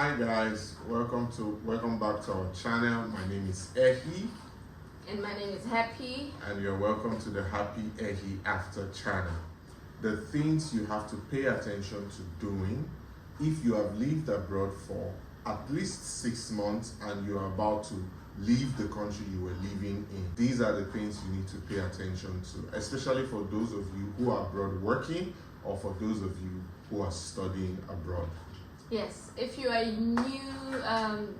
Hi guys, welcome back to our channel. My name is Ehi, and my name is Happy, and you're welcome to the Happy Ehi After channel. The things you have to pay attention to doing if you have lived abroad for at least 6 months and you're about to leave the country you were living in. These are the things you need to pay attention to, especially for those of you who are abroad working or for those of you who are studying abroad. Yes, if you are a new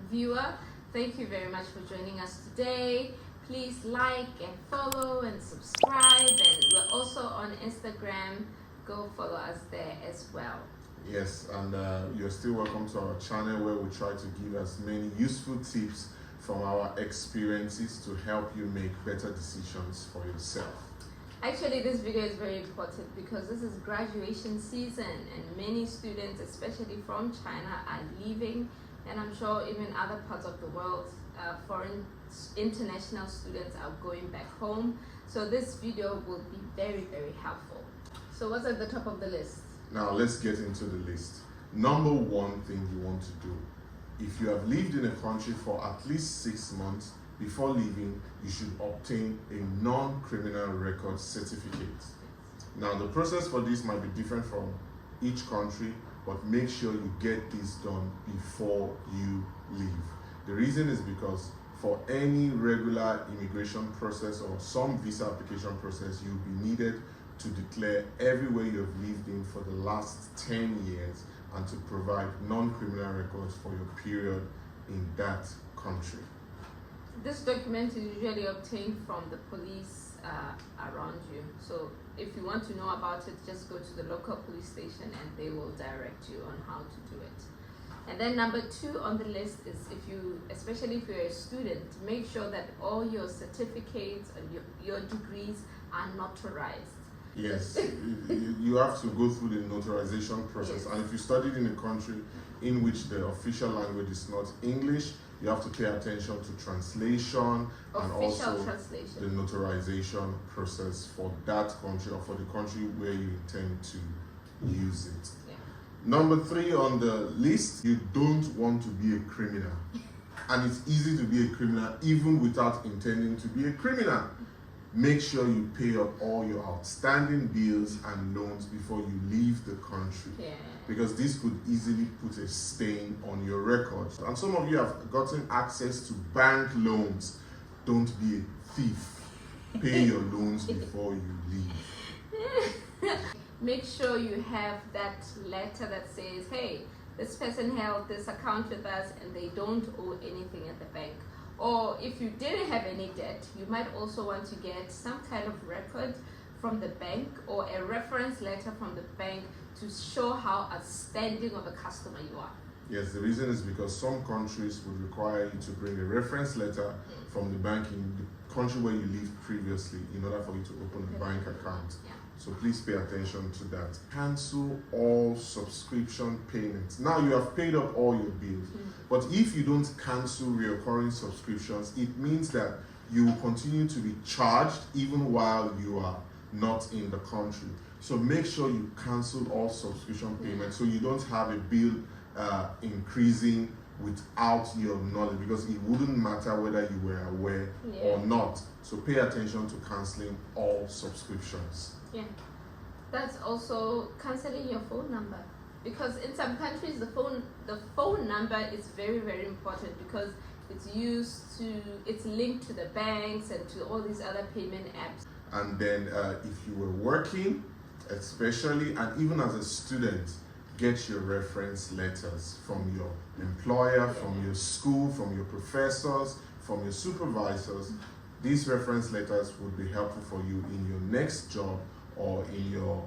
viewer, thank you very much for joining us today. Please like and follow and subscribe, and we're also on Instagram. Go follow us there as well. Yes, and you're still welcome to our channel where we try to give as many useful tips from our experiences to help you make better decisions for yourself. Actually, this video is very important because this is graduation season and many students, especially from China, are leaving, and I'm sure even other parts of the world, foreign international students are going back home. So this video will be very, very helpful. So what's at the top of the list? Now let's get into the list. Number one thing you want to do, if you have lived in a country for at least 6 months, before leaving, you should obtain a non-criminal record certificate. Now, the process for this might be different from each country, but make sure you get this done before you leave. The reason is because for any regular immigration process or some visa application process, you'll be needed to declare everywhere you have lived in for the last 10 years and to provide non-criminal records for your period in that country. This document is usually obtained from the police around you. So if you want to know about it, just go to the local police station and they will direct you on how to do it. And then number 2 on the list is, especially if you're a student, make sure that all your certificates and your degrees are notarized. Yes, you have to go through the notarization process. Yes. And if you studied in a country in which the official language is not English, you have to pay attention to translation and also the notarization process for that country or for the country where you intend to use it. Yeah. Number 3 on the list, you don't want to be a criminal. And it's easy to be a criminal even without intending to be a criminal. Make sure you pay up all your outstanding bills and loans before you leave the country. Yeah. Because this could easily put a stain on your records. And some of you have gotten access to bank loans. Don't be a thief. Pay your loans before you leave. Make sure you have that letter that says, hey, this person held this account with us and they don't owe anything at the bank. Or if you didn't have any debt, you might also want to get some kind of record from the bank or a reference letter from the bank to show how outstanding of a customer you are. Yes, the reason is because some countries would require you to bring a reference letter from the bank in the country where you lived previously in order for you to open a bank account. Yeah. So please pay attention to that. Cancel all subscription payments. Now you have paid up all your bills, but if you don't cancel recurring subscriptions, it means that you will continue to be charged even while you are not in the country. So make sure you cancel all subscription payments so you don't have a bill increasing without your knowledge, because it wouldn't matter whether you were aware or not. So pay attention to canceling all subscriptions. Yeah, that's also canceling your phone number, because in some countries the phone number is very, very important because it's linked to the banks and to all these other payment apps. And then if you were working, especially, and even as a student, get your reference letters from your employer, from your school, from your professors, from your supervisors. These reference letters would be helpful for you in your next job or in your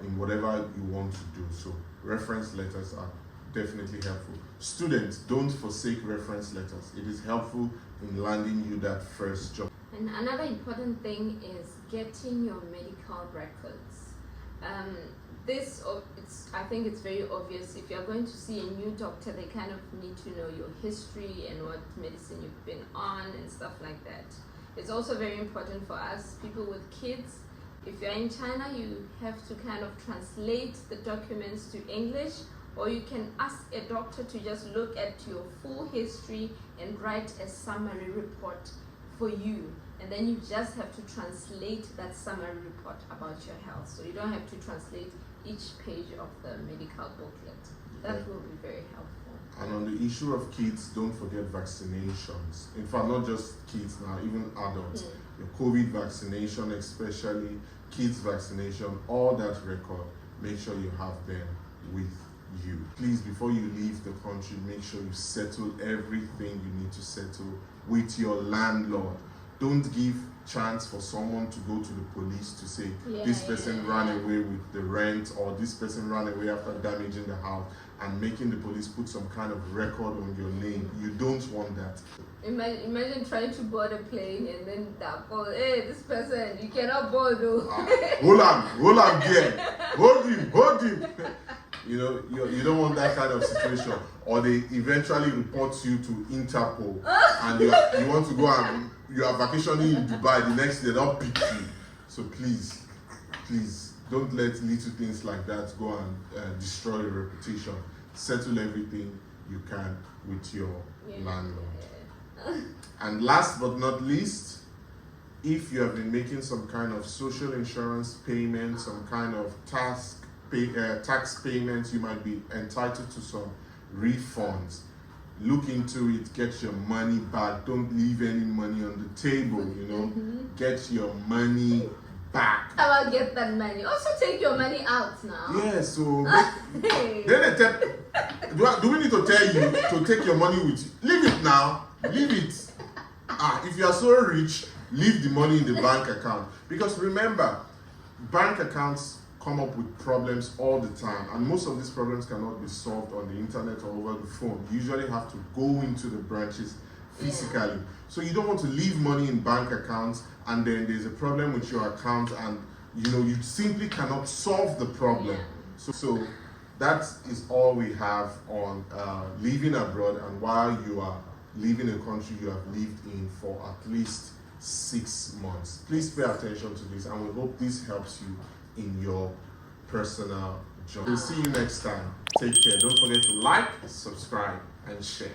in whatever you want to do. So reference letters are definitely helpful. Students, don't forsake reference letters. It is helpful in landing you that first job. And another important thing is getting your medical records. I think it's very obvious. If you're going to see a new doctor, they kind of need to know your history and what medicine you've been on and stuff like that. It's also very important for us, people with kids. If you're in China, you have to kind of translate the documents to English or you can ask a doctor to just look at your full history and write a summary report for you, and then you just have to translate that summary report about your health, so you don't have to translate each page of the medical booklet. That will be very helpful. And on the issue of kids, don't forget vaccinations. In fact, not just kids now, even adults. Your COVID vaccination, especially kids vaccination, all that record, make sure you have them with you. Please, before you leave the country, make sure you settle everything you need to settle with your landlord. Don't give chance for someone to go to the police to say this person ran away with the rent, or this person ran away after damaging the house, and making the police put some kind of record on your name. You don't want that. Imagine trying to board a plane and then that call, hey, this person, you cannot board though. Hold on there. Hold him. You know, you don't want that kind of situation. Or they eventually report you to Interpol, and you want to go and you are vacationing in Dubai, the next day they'll pick you. So please, don't let little things like that go and destroy your reputation. Settle everything you can with your landlord. And last but not least, if you have been making some kind of social insurance payment, some kind of tax payments, you might be entitled to some refunds. Look into it, get your money back. Don't leave any money on the table, you know. Get your money back. How about get that money? Also take your money out now. Yeah, so then they tell, do we need to tell you to take your money with you? Leave it now. Leave it. If you are so rich, leave the money in the bank account. Because remember, bank accounts come up with problems all the time, and most of these problems cannot be solved on the internet or over the phone. You usually have to go into the branches physically. So you don't want to leave money in bank accounts and then there's a problem with your account, and you simply cannot solve the problem. So that is all we have on living abroad, and while you are leaving a country you have lived in for at least 6 months. Please pay attention to this, and we hope this helps you in your personal journey. We'll see you next time. Take care. Don't forget to like, subscribe, and share.